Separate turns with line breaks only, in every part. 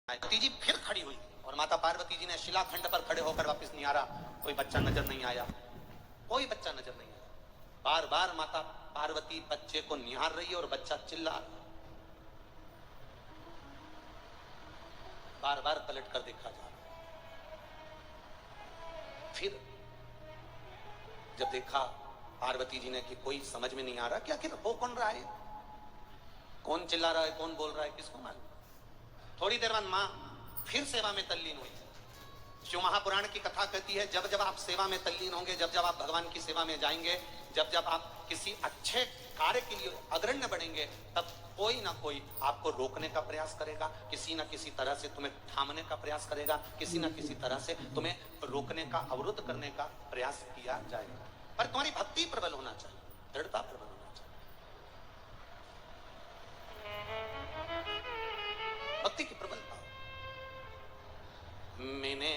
पार्वती जी फिर खड़ी हुई और माता पार्वती जी ने शिलाखंड पर खड़े होकर वापस निहारा। कोई बच्चा नजर नहीं आया, कोई बच्चा नजर नहीं आया। बार बार माता पार्वती बच्चे को निहार रही है और बच्चा चिल्ला रहा। बार बार पलट कर देखा जा रहा। फिर जब देखा पार्वती जी ने कि कोई समझ में नहीं आ रहा कि आखिर हो कौन रहा है, कौन चिल्ला रहा है, कौन बोल रहा है, किसको मालूम। थोड़ी देर बाद मां फिर सेवा में तल्लीन हुई। शिव महापुराण की कथा कहती है जब जब आप सेवा में तल्लीन होंगे, जब जब आप भगवान की सेवा में जाएंगे, जब जब आप किसी अच्छे कार्य के लिए अग्रण्य बनेंगे, तब कोई ना कोई आपको रोकने का प्रयास करेगा, किसी ना किसी तरह से तुम्हें थामने का प्रयास करेगा, किसी ना किसी तरह से तुम्हें रोकने का, अवरुद्ध करने का प्रयास किया जाएगा। पर तुम्हारी भक्ति प्रबल होना चाहिए, दृढ़ता प्रबल होना चाहिए, भक्ति की प्रबलता। मैंने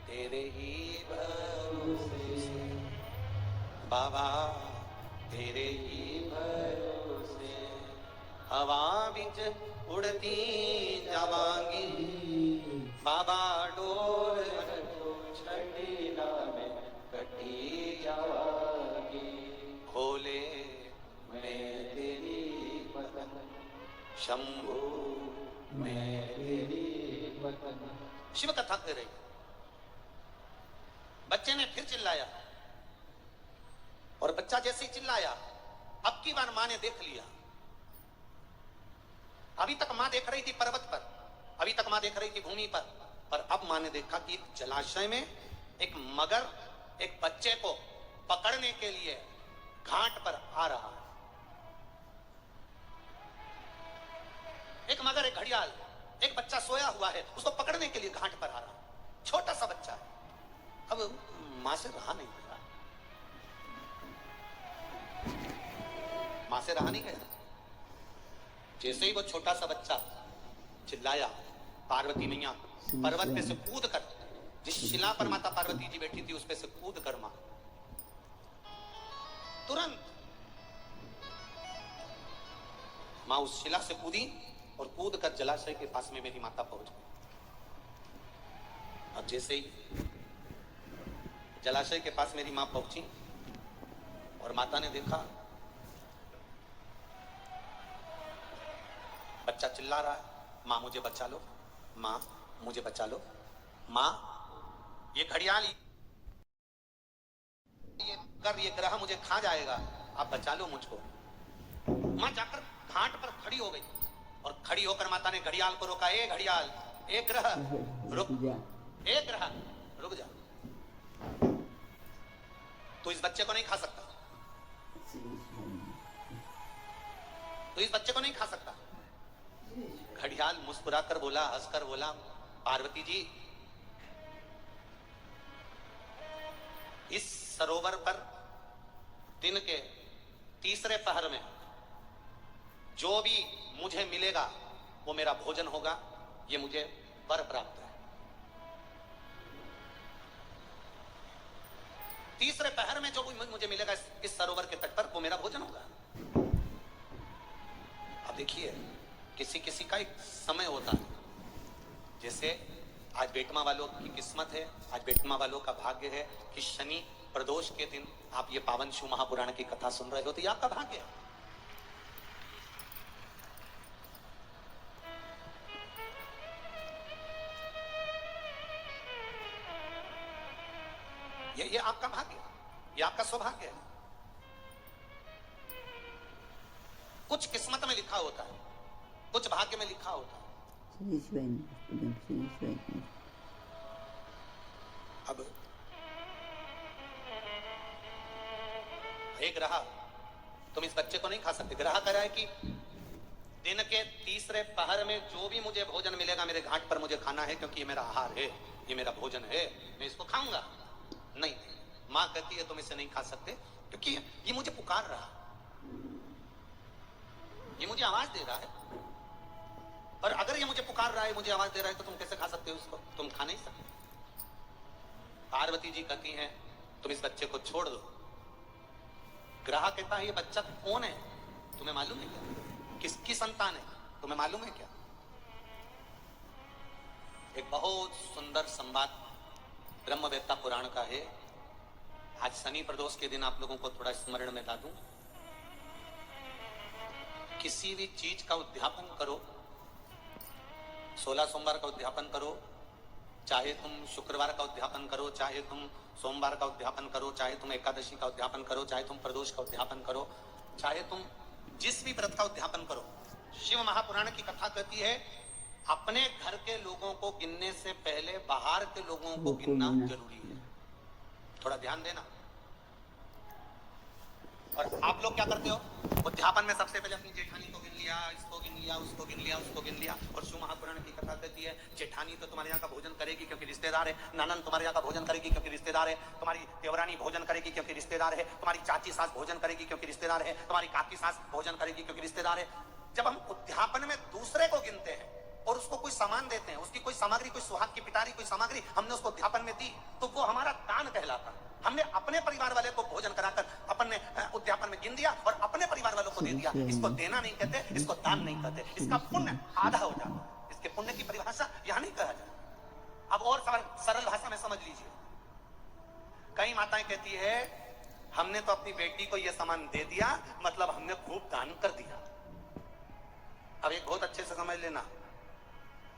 तेरे ही भरोसे बाबा, तेरे ही भरोसे हवा बिच उड़ती जावांगी बाबा, डोर छड़ीला में कटी जावांगी, खोले मैं तेरी पतन शंभू, मैं तेरी पतन। शिव कथा कह रही। बच्चे ने फिर चिल्लाया और बच्चा जैसे ही चिल्लाया, अब की बार मां ने देख लिया। अभी तक मां देख रही थी पर्वत पर, अभी तक मां देख रही थी भूमि पर अब मां ने देखा कि एक जलाशय में एक मगर एक बच्चे को पकड़ने के लिए घाट पर आ रहा है। एक मगर, एक घड़ियाल, एक बच्चा सोया हुआ है, उसको पकड़ने के लिए घाट पर आ रहा है। छोटा सा बच्चा है। अब मां से रहा नहीं गया, मां से रहा नहीं गया। जैसे ही वो छोटा सा बच्चा चिल्लाया, पार्वती मैया पर्वत पे से कूद कर, जिस शिला पर माता पार्वती जी बैठी थी उस पे से कूद कर मां तुरंत मां उस शिला से कूदी और कूद कर जलाशय के पास में मेरी माता पहुंच गई। अब जैसे ही जलाशय के पास मेरी मां पहुंची और माता ने देखा बच्चा चिल्ला रहा है, मां मुझे बचा लो, मां मुझे बचा लो, मां ये घड़ियाल, ये ग्रह मुझे खा जाएगा, आप बचा लो मुझको। मां जाकर घाट पर खड़ी हो गई और खड़ी होकर माता ने घड़ियाल को रोका। ए घड़ियाल, ए ग्रह रुक, ए ग्रह रुक जा, तू इस बच्चे को नहीं खा सकता, तू इस बच्चे को नहीं खा सकता। घड़ियाल मुस्कुराकर बोला, हंसकर बोला, पार्वती जी इस सरोवर पर दिन के तीसरे पहर में जो भी मुझे मिलेगा वो मेरा भोजन होगा, ये मुझे वर प्राप्त है। तीसरे पहर में जो भी मुझे मिलेगा इस सरोवर के तट पर वो मेरा भोजन होगा। अब देखिए किसी किसी का एक समय होता है, जैसे आज बेटमा वालों की किस्मत है, आज बेटमा वालों का भाग्य है कि शनि प्रदोष के दिन आप ये पावन शिव महापुराण की कथा सुन रहे हो, तो ये आपका भाग्य है। ये आपका भाग्य, ये आपका सौभाग्य है। कुछ किस्मत में लिखा होता है, कुछ भाग्य में लिखा होता है। अब एक ग्रह, तुम इस बच्चे को नहीं खा सकते। ग्रह कह रहा है कि दिन के तीसरे पहर में जो भी मुझे भोजन मिलेगा मेरे घाट पर मुझे खाना है, क्योंकि ये मेरा आहार है, ये मेरा भोजन है, मैं इसको खाऊंगा। नहीं, मां कहती है तुम इसे नहीं खा सकते, क्योंकि ये मुझे पुकार रहा, ये मुझे आवाज दे रहा है। और अगर ये मुझे पुकार रहा है, मुझे आवाज दे रहा है, तो तुम कैसे खा सकते हो उसको? तुम खा नहीं सकते। पार्वती जी कहती हैं तुम इस बच्चे को छोड़ दो। ग्रह कहता है ये बच्चा कौन है तुम्हें मालूम है क्या? किसकी संतान है तुम्हें मालूम है क्या? बहुत सुंदर संवाद ब्रह्मवेत्ता पुराण का है। आज शनि प्रदोष के दिन आप लोगों को थोड़ा स्मरण में ला दूं। किसी भी चीज का उद्यापन करो, 16 सोमवार का उद्यापन करो, चाहे तुम शुक्रवार का उद्यापन करो, चाहे तुम सोमवार का उद्यापन करो, चाहे तुम एकादशी का उद्यापन करो, चाहे तुम प्रदोष का उद्यापन करो, चाहे तुम जिस भी व्रत का उद्यापन करो, शिव महापुराण की कथा कहती है अपने घर के लोगों को गिनने से पहले बाहर के लोगों को गिनना जरूरी है। थोड़ा ध्यान देना। और आप लोग क्या करते हो? उद्यापन में सबसे पहले अपनी जेठानी को गिन लिया, इसको गिन लिया, उसको गिन लिया, उसको गिन लिया। और शिव महापुराण की कथा कहती है जेठानी तो तुम्हारे यहाँ का भोजन करेगी क्योंकि रिश्तेदार है, ननन तुम्हारे यहाँ का भोजन करेगी क्योंकि रिश्तेदार है, तुम्हारी देवरानी भोजन करेगी क्योंकि रिश्तेदार है, तुम्हारी चाची सास भोजन करेगी क्योंकि रिश्तेदार है, तुम्हारी काकी सास भोजन करेगी क्योंकि रिश्तेदार है। जब हम उद्यापन में दूसरे को गिनते हैं और उसको कोई सामान देते हैं, उसकी कोई सामग्री, कोई सुहाग की पिटारी, कोई सामग्री हमने उसको उद्यापन में दी, तो वो हमारा दान कहलाता है। हमने अपने परिवार वाले को भोजन कराकर अपने उद्यापन में गिन दिया और अपने परिवार वालों को दे दिया। इसको देना नहीं कहते, इसको दान नहीं कहते, इसका पुण्य आधा हो जाता। इसके पुण्य की परिभाषा यहां नहीं कहा जाता। अब और सरल भाषा में समझ लीजिए। कई माताएं कहती है हमने तो अपनी बेटी को यह सामान दे दिया, मतलब हमने खूब दान कर दिया। अब एक बहुत अच्छे से समझ लेना,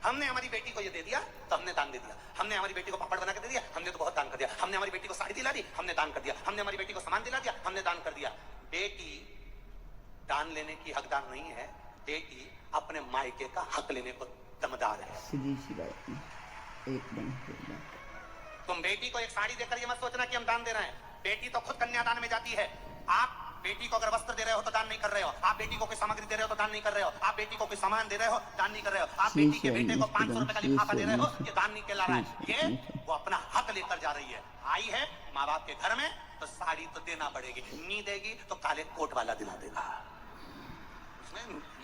हमने हमारी बेटी को ये दे दिया तो हमने दान दे दिया। हमने हमारी बेटी को पापड़ बना के दे दिया, हमने तो बहुत दान कर दिया। हमने हमारी बेटी को साड़ी दिला दी, हमने दान कर दिया। हमने हमारी बेटी को सामान दिला दिया, हमने दान कर दिया। बेटी दान लेने की हकदार नहीं है, बेटी अपने मायके का हक लेने को दमदार है। तुम बेटी को एक साड़ी देकर ये मत सोचना कि हम दान दे रहे हैं। बेटी तो खुद कन्यादान में जाती है। आप बेटी को अगर वस्त्र दे रहे हो तो दान नहीं कर रहे हो, आप बेटी को कोई सामग्री दे रहे हो तो दान नहीं कर रहे हो, आप बेटी को कोई सामान दे रहे हो दान नहीं कर रहे हो, आप बेटी के बेटे को 500 रुपए का लिफाफा दे रहे हो, ये दान नहीं कहला रहा है। ये वो अपना हक लेकर जा रही है। आई है माँ बाप के घर में तो साड़ी तो देना पड़ेगी, नहीं देगी तो काले कोट वाला दिला देगा।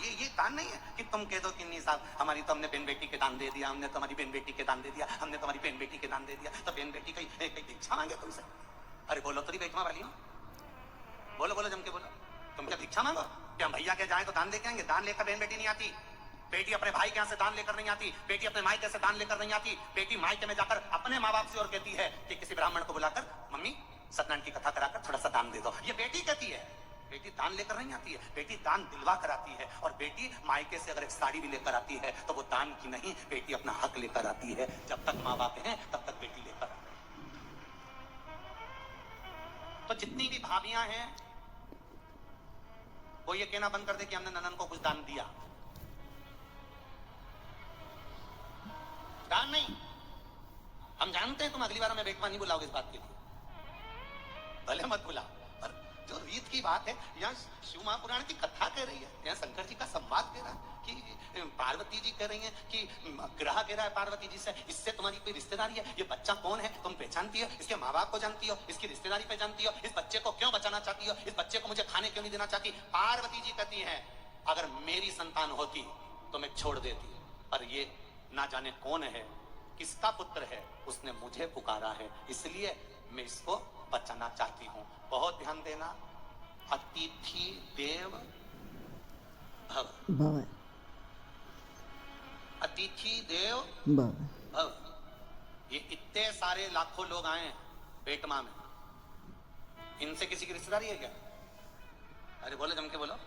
ये दान नहीं है कि तुम कह दो कि नहीं साहब हमारी तो हमने बहन बेटी के दान दे दिया, हमने तुम्हारी बहन बेटी के दान दे दिया, हमने तुम्हारी बहन बेटी के दान दे दिया, तो बहन बेटी कहीं भिक्षा मांगे तुमसे? अरे बोलो तो बेटवा वाली हो, बोलो बोलो जम के बोलो। तुम क्या भिक्षा मांगो? क्या हम भैया के जाए तो दान लेके आएंगे? दान लेकर बहन बेटी नहीं आती। बेटी अपने भाई के यहाँ से दान लेकर नहीं आती, बेटी अपने मायके से दान लेकर नहीं आती। बेटी मायके में जाकर अपने माँ बाप से और कहती है कि किसी ब्राह्मण को बुलाकर मम्मी सत्यनारायण की कथा कराकर थोड़ा सा दान दे दो। ये बेटी कहती है। बेटी दान लेकर नहीं आती है, बेटी दान दिलवा कर आती है। और बेटी मायके से अगर एक साड़ी भी लेकर आती है तो वो दान की नहीं, बेटी अपना हक लेकर आती है। जब तक माँ बाप हैं तब तक बेटी लेकर आती है। तो जितनी भी भाभियां हैं वो ये कहना बंद कर दे कि हमने ननन को कुछ दान दिया। दान नहीं। हम जानते हैं तुम अगली बार हमें बेटवा नहीं बुलाओगे इस बात के लिए, भले मत बुलाओ। पर जो रीत की बात है, यहाँ शिव महापुराण की कथा कह रही है, यहाँ शंकर जी का संवाद कह रहा है कि पार्वती जी कह रही हैं कि ग्रह कह रहा है पार्वती जी से इससे तुम्हारी कोई रिश्तेदारी है, ये बच्चा कौन है तुम पहचानती हो, इसके माँ बाप को जानती हो, इसकी रिश्तेदारी पहचानती हो, इस बच्चे को क्यों बचाना चाहती हो, इस बच्चे को मुझे खाने क्यों नहीं देना चाहती? पार्वती जी कहती हैं अगर मेरी संतान होती तो मैं छोड़ देती, पर ये ना जाने कौन है, किसका पुत्र है, उसने मुझे पुकारा है, इसलिए मैं इसको बचाना चाहती हूँ। बहुत ध्यान देना। अतिथि देव भव, अतिथि देव भव। ये इतने सारे लाखों लोग आए पेटमा में, इनसे किसी की रिश्तेदारी है क्या? अरे बोलो जम के बोलो।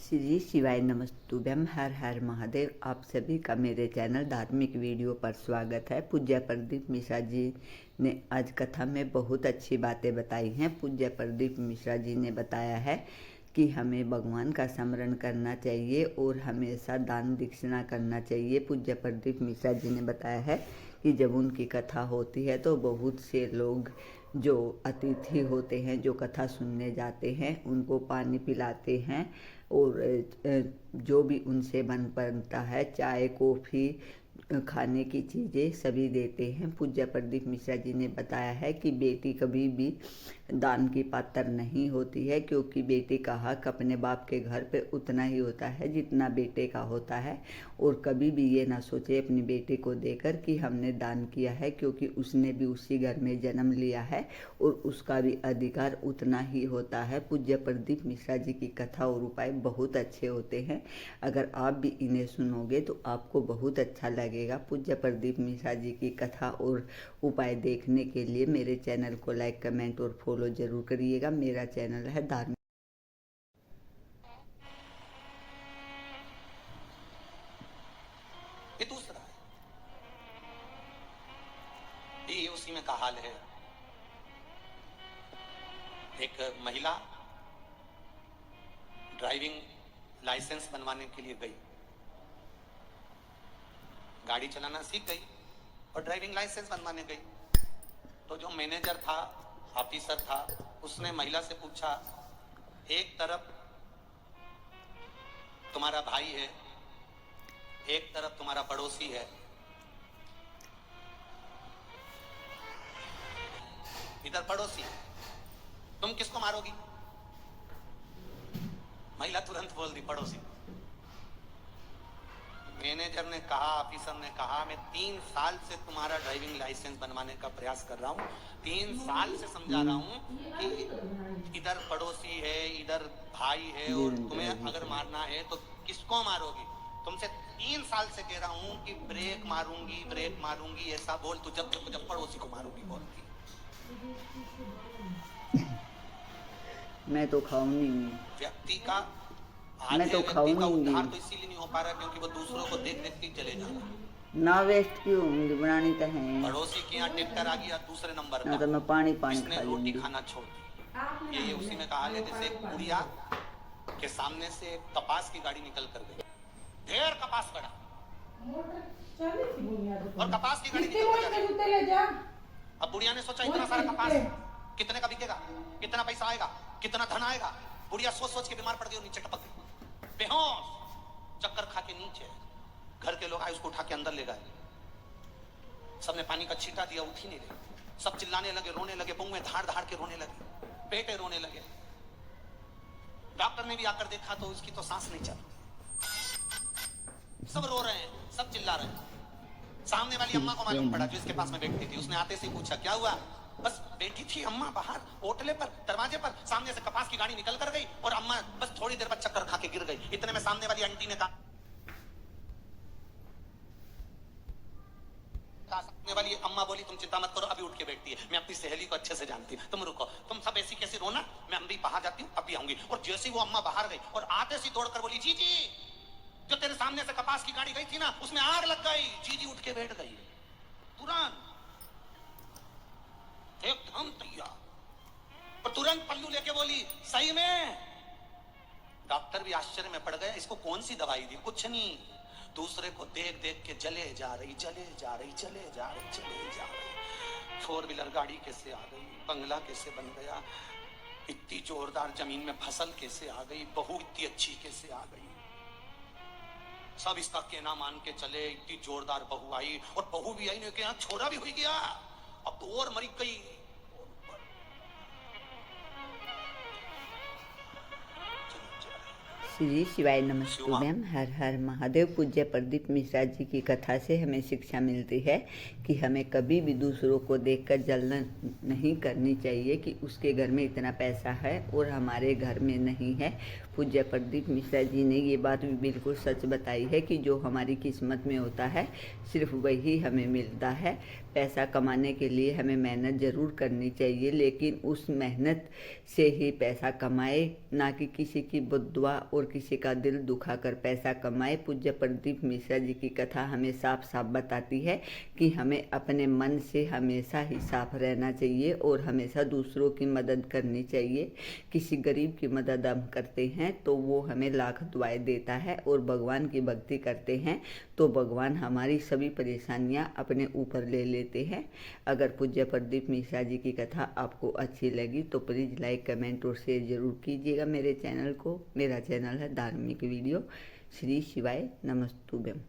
श्री शिवाय नमस्तुभ्यम। हर हर महादेव। आप सभी का मेरे चैनल धार्मिक वीडियो पर स्वागत है। पूज्य प्रदीप मिश्रा जी ने आज कथा में बहुत अच्छी बातें बताई हैं। पूज्य प्रदीप मिश्रा जी ने बताया है कि हमें भगवान का स्मरण करना चाहिए और हमेशा दान दक्षिणा करना चाहिए। पूज्य प्रदीप मिश्रा जी ने बताया है कि जब उनकी कथा होती है तो बहुत से लोग जो अतिथि होते हैं, जो कथा सुनने जाते हैं, उनको पानी पिलाते हैं और जो भी उनसे बनता है, चाय कॉफ़ी खाने की चीज़ें सभी देते हैं। पूज्य प्रदीप मिश्रा जी ने बताया है कि बेटी कभी भी दान की पात्र नहीं होती है, क्योंकि बेटी का हक अपने बाप के घर पे उतना ही होता है जितना बेटे का होता है। और कभी भी ये ना सोचे अपनी बेटी को देकर कि हमने दान किया है, क्योंकि उसने भी उसी घर में जन्म लिया है और उसका भी अधिकार उतना ही होता है। पूज्य प्रदीप मिश्रा जी की कथा और उपाय बहुत अच्छे होते हैं। अगर आप भी इन्हें सुनोगे तो आपको बहुत अच्छा लगेगा। पूज्य प्रदीप मिश्रा जी की कथा और उपाय देखने के लिए मेरे चैनल को लाइक, कमेंट और फॉलो जरूर करिएगा। मेरा चैनल है धार्मिक।
ये दूसरा है, ये उसी में का हाल है। एक महिला ड्राइविंग लाइसेंस बनवाने के लिए गई, गाड़ी चलाना सीख गई और ड्राइविंग लाइसेंस बनवाने गई। तो जो मैनेजर था, ऑफिसर था, उसने महिला से पूछा, एक तरफ तुम्हारा भाई है, एक तरफ तुम्हारा पड़ोसी है, इधर पड़ोसी, तुम किसको मारोगी? महिला तुरंत बोल दी, पड़ोसी। मैनेजर ने कहा, ऑफिसर ने कहा, मैं 3 साल से तुम्हारा ड्राइविंग लाइसेंस बनवाने का प्रयास कर रहा हूँ, 3 साल से समझा रहा हूँ कि इधर पड़ोसी है, इधर भाई है, और तुम्हें अगर मारना है तो किसको मारोगी? तुमसे 3 साल से कह रहा हूँ कि ब्रेक मारूंगी, ऐसा बोल तू, जब पड़ोसी को मारूंगी बोलती।
मैं तो खाऊंगी,
व्यक्ति का
मैं तो खाऊंगी
उद्धार तो इसीलिए नहीं हो पा रहा क्योंकि वो दूसरों को देख देख के चले जा रहा है।
ना वेस्ट क्यों होंगी, बनानी तो है।
पड़ोसी के यहाँ ट्रैक्टर आ गया दूसरे नंबर का,
तो मैं पानी खा
रोटी
लूंगी।
खाना छोड़ दी। ये उसी में कहा है, जैसे एक बुढ़िया के सामने से कपास की गाड़ी निकल कर गई, ढेर कपास पड़ा और कपास की गाड़ी निकल कर जा। अब बुढ़िया ने सोचा, इतना सारा कपास कितने का बिकेगा, कितना पैसा आएगा, कितना धन आएगा। बुढ़िया सोच सोच के बीमार पड़ गई और नीचे टपक गई, बेहोश, चक्कर खा के नीचे। घर के लोग आए, उसको उठा के अंदर ले गए, सबने पानी का छींटा दिया, उठ ही नहीं रही। सब चिल्लाने लगे, रोने लगे, मुंह में धाड़ धाड़ के रोने लगे, बेटे रोने लगे। डॉक्टर ने भी आकर देखा तो उसकी तो सांस नहीं चल रही। सब रो रहे हैं, सब चिल्ला रहे हैं। सामने वाली अम्मा को मालूम पड़ा, जो इसके पास में बैठती थी, उसने आते से पूछा, क्या हुआ? बस बैठी थी अम्मा बाहर ओटले पर, दरवाजे पर, सामने से कपास की गाड़ी निकल कर गई और अम्मा बस थोड़ी देर बाद चक्कर खा के गिर गई। इतने में सामने वाली आंटी ने कहा, सामने वाली अम्मा बोली, तुम चिंता मत करो, अभी उठ के बैठती है, मैं अपनी सहेली को अच्छे से जानती हूँ, तुम रुको, तुम सब ऐसी कैसी रोना, मैं अभी बाहर जाती हूँ, अभी आऊंगी। और जैसे वो अम्मा बाहर गई और आते सी दौड़कर बोली, जी जी, जो तेरे सामने से कपास की गाड़ी गई थी ना, उसमें आग लग गई। जी उठ के बैठ गई तुरंत, एकदम तैयार, और तुरंत पल्लू लेके बोली, सही में? डॉक्टर भी आश्चर्य में पड़ गया, इसको कौन सी दवाई दी? कुछ नहीं, दूसरे को देख देख के जले जा रही, चले जा रही, चले जा रही, चले जा रही। 4 व्हीलर गाड़ी कैसे आ गई, बंगला कैसे बन गया, इतनी जोरदार जमीन में फसल कैसे आ गई, बहू इतनी अच्छी कैसे आ गई। सब इसका कहना मान के चले, इतनी जोरदार बहू आई, और बहू भी आई नहीं के यहाँ छोरा भी हो गया, अब तो और मरी गई।
श्री शिवाय नमस्तुभ्यम, हर हर महादेव। पूज्य प्रदीप मिश्रा जी की कथा से हमें शिक्षा मिलती है कि हमें कभी भी दूसरों को देखकर जलन नहीं करनी चाहिए कि उसके घर में इतना पैसा है और हमारे घर में नहीं है। पूज्य प्रदीप मिश्रा जी ने ये बात भी बिल्कुल सच बताई है कि जो हमारी किस्मत में होता है सिर्फ वही हमें मिलता है। पैसा कमाने के लिए हमें मेहनत ज़रूर करनी चाहिए, लेकिन उस मेहनत से ही पैसा कमाए, ना कि किसी की बद्दुआ और किसी का दिल दुखाकर पैसा कमाए। पूज्य प्रदीप मिश्रा जी की कथा हमें साफ साफ बताती है कि हमें अपने मन से हमेशा ही साफ रहना चाहिए और हमेशा दूसरों की मदद करनी चाहिए। किसी गरीब की मदद हम करते हैं तो वो हमें लाख दुआएं देता है, और भगवान की भक्ति करते हैं तो भगवान हमारी सभी परेशानियां अपने ऊपर ले लेते हैं। अगर पूज्य प्रदीप मिश्रा जी की कथा आपको अच्छी लगी तो प्लीज़ लाइक, कमेंट और शेयर ज़रूर कीजिएगा मेरे चैनल को। मेरा चैनल है धार्मिक वीडियो। श्री शिवाय नमस्तुभ्यम।